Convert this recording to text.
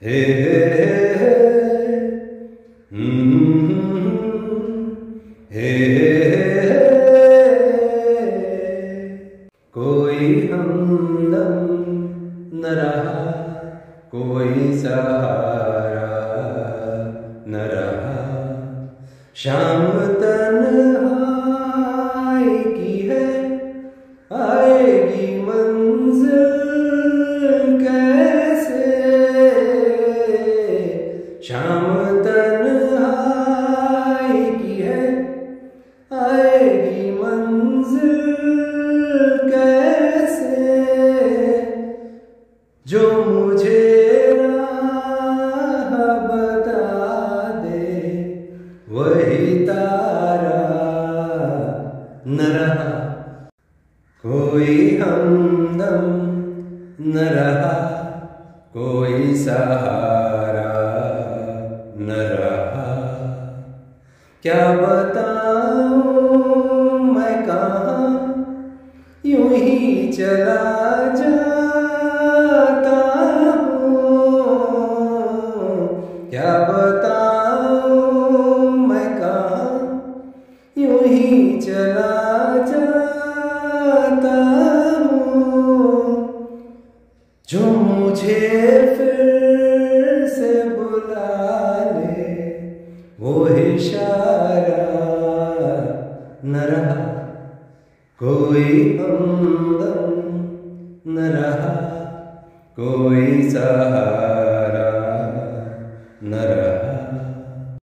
हे हे हे हे हे कोई हमदम न रहा, कोई सहारा न रहा। शाम तन्हाई की है, आएगी मंजिल कैसे। शाम तन्हाई की है, आएगी मंजिल कैसे। जो मुझे राह बता दे, वही तारा न रहा। कोई हमदम न रहा, कोई सहारा न रहा। क्या बताऊं मैं कहाँ, यूं ही चला जाता हूँ। क्या बताऊं मैं कहाँ, यूं ही चला जाता हूँ। जो मुझे फिर से बुला ले, वो इशारा न रहा। कोई हमदम न रहा, कोई सहारा न रहा।